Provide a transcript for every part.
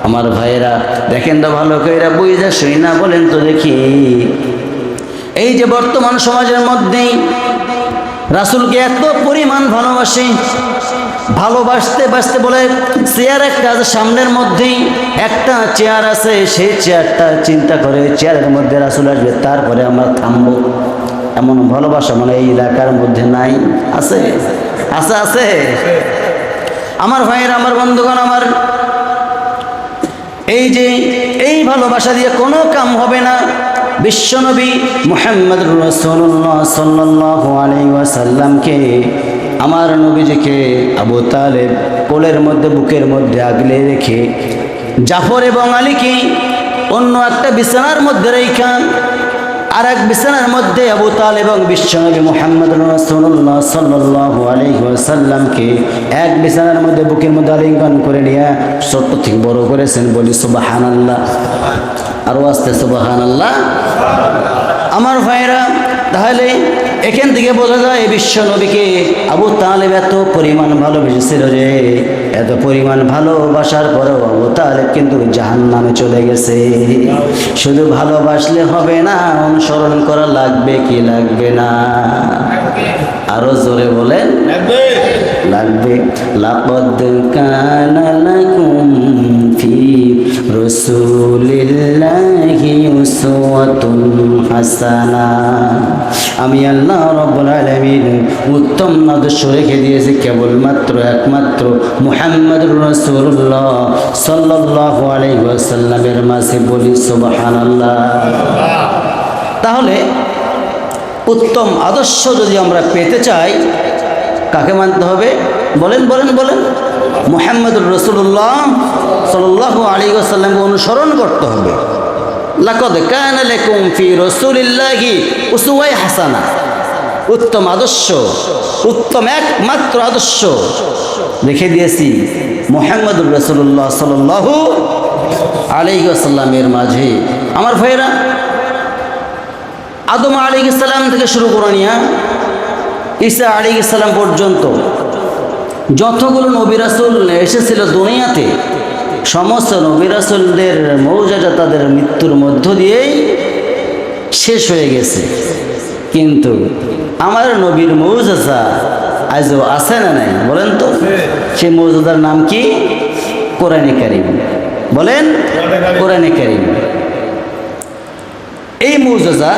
আমার ভাইয়েরা দেখেন তো ভালো করে বুঝা শুই না বলেন তো দেখি, এই যে বর্তমান সমাজের মধ্যেই রাসূলকে এত পরিমাণ ভালোবাসে, ভালোবাসতে বাসতে বলে চেয়ার একটা আছে সামনের মধ্যেই একটা চেয়ার আছে, সেই চেয়ারটা চিন্তা করে চেয়ারের মধ্যে রাসূল আসবে তারপরে আমরা থামবো। এমন ভালোবাসা মানে এই এলাকার মধ্যে নাই? আছে আছে আছে। আমার ভাইয়েরা, আমার বন্ধুগণ, আমার এই যে এই ভালোবাসা দিয়ে কোনো কাম হবে না। বিশ্বনবী মুহাম্মদুর রাসূলুল্লাহ সাল্লাল্লাহু আলাইহি ওয়াসাল্লামকে, আমার নবীজিকে আবু তালেব কোলের মধ্যে বুকের মধ্যে আগলে রেখে জাফর এবং আলীকে অন্য একটা বিছানার মধ্যে রেখে আর এক বিছানার মধ্যে আবু তালেব এবং বিশ্বনবী মুহাম্মদুর রাসূলুল্লাহ সাল্লাল্লাহু আলাইহি ওয়াসাল্লামকে এক বিছানার মধ্যে বুকের মধ্যে আলিঙ্গন করে নিয়ে ছোট থেকে বড় করেছেন। বলি সুবহানাল্লাহ, আরো আস্তে সুবহানাল্লাহ। আমার ভাইরা, তাহলে এখান থেকে বোঝা যায় বিশ্ব নবীকে আবু তালেব এত পরিমাণ ভালোবেসেছিল যে এত পরিমাণ ভালোবাসার পরেও আবু তালেব কিন্তু জাহান্নামে চলে গেছে। শুধু ভালোবাসলে হবে না, অনুসরণ করা লাগবে কি লাগবে না? আরো জোরে বলেন, লাগবে। লাকাদ কানা লাকুম ফি রাসূলিল্লাহি উসওয়াতুন হাসানা। আমি আল্লাহ রাব্বুল আলামিন উত্তম আদর্শ রেখে দিয়েছি কেবলমাত্র একমাত্র মুহাম্মদুর রাসূলুল্লাহ সাল্লাল্লাহু আলাইহি ওয়াসাল্লামের মাঝে। বলি সুবহানাল্লাহ। তাহলে উত্তম আদর্শ যদি আমরা পেতে চাই কাকে মানতে হবে? বলেন বলেন বলেন। মুহাম্মদুর রাসূলুল্লাহ সাল্লাল্লাহু আলাইহি ওয়াসাল্লামকে অনুসরণ করতে হবে। লাকাদ কানা লাকুম ফি রাসূলিল্লাহি উসওয়া হাসানা, উত্তম আদর্শ, উত্তম একমাত্র আদর্শ রেখে দিয়েছি মুহাম্মদুর রাসূলুল্লাহ সাল্লাল্লাহু আলাইহি ওয়াসাল্লামের মাঝে। আমার ভাইয়েরা, আদম আলাইহিস সালাম থেকে শুরু করে নিয়ে ঈসা আলাইহিস সালাম পর্যন্ত যতগুলো নবী রাসূল এসেছিল দুনিয়াতে, সমস্ত নবী রাসূলদের মৌজাদা তাদের মৃত্যুর মধ্য দিয়েই শেষ হয়ে গেছে। কিন্তু আমার নবীর মৌজাদা আজও আছে না নাই? বলেন তো, সেই মৌজাদার নাম কি? কোরআনে কারীম। বলেন, কোরআনে কারীম। এই মৌজাদা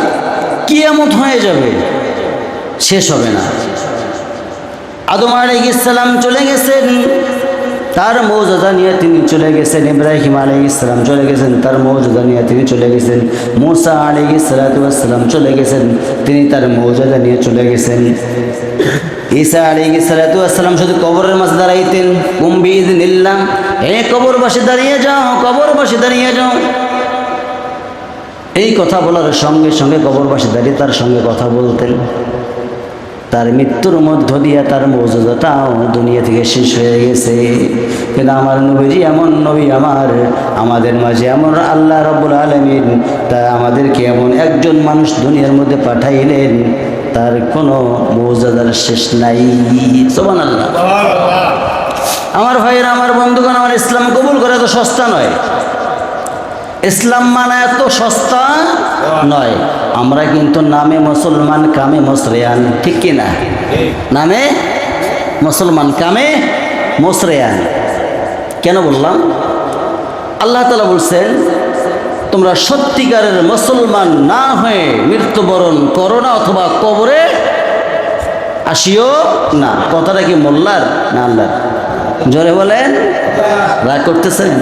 কিয়ামত হয়ে যাবে, শেষ হবে না। আদম আলাইহিস সালাম চলে গেছেন, তার মৌজাদা নিয়ে তিনি চলে গেছেন। ইব্রাহিম আলাইহিস সালাম চলে গেছেন, তার মৌজাদা নিয়ে তিনি চলে গেছেন। মূসা আলাইহিস সালাম চলে গেছেন, তিনি তার মৌজাদা নিয়ে চলে গেছেন। ঈসা আলাইহিস সালাম শুধু কবরের মাঝে দাঁড়াইতেন, কুম বিইযনিল্লাহ, হে কবরবাসী দাঁড়িয়ে যাও, কবরবাসী দাঁড়িয়ে যাও। এই কথা বলার সঙ্গে সঙ্গে কবরবাসী দাঁড়িয়ে তার সঙ্গে কথা বলতেন। তার মৃত্যুর মধ্য দিয়ে তার মৌজুদাটাও দুনিয়া থেকে শেষ হয়ে গেছে। কিন্তু আমার নবীজি এমন নবী, আমাদের মাঝে এমন আল্লাহ রাব্বুল আলামিন তা আমাদেরকে এমন একজন মানুষ দুনিয়ার মধ্যে পাঠাইলেন, তার কোনো মৌজুদার শেষ নাই। সুবহানাল্লাহ। আমার ভাইয়েরা, আমার বন্ধুগণ, আমার ইসলাম কবুল করা তো সস্তা নয়। ইসলাম মানা এত সস্তা নয়। আমরা কিন্তু নামে মুসলমান, কামে মুসরিয়ান, ঠিক কিনা? নামে মুসলমান, কামে মুসরিয়ান। কেন বললাম? আল্লাহ তাআলা বলছেন, তোমরা সত্যিকারের মুসলমান না হয়ে মৃত্যুবরণ করো না অথবা কবরে আসিও না। কথাটা কি মোল্লার না আল্লাহর? জোরে বলেন, রাগ করতেছেন?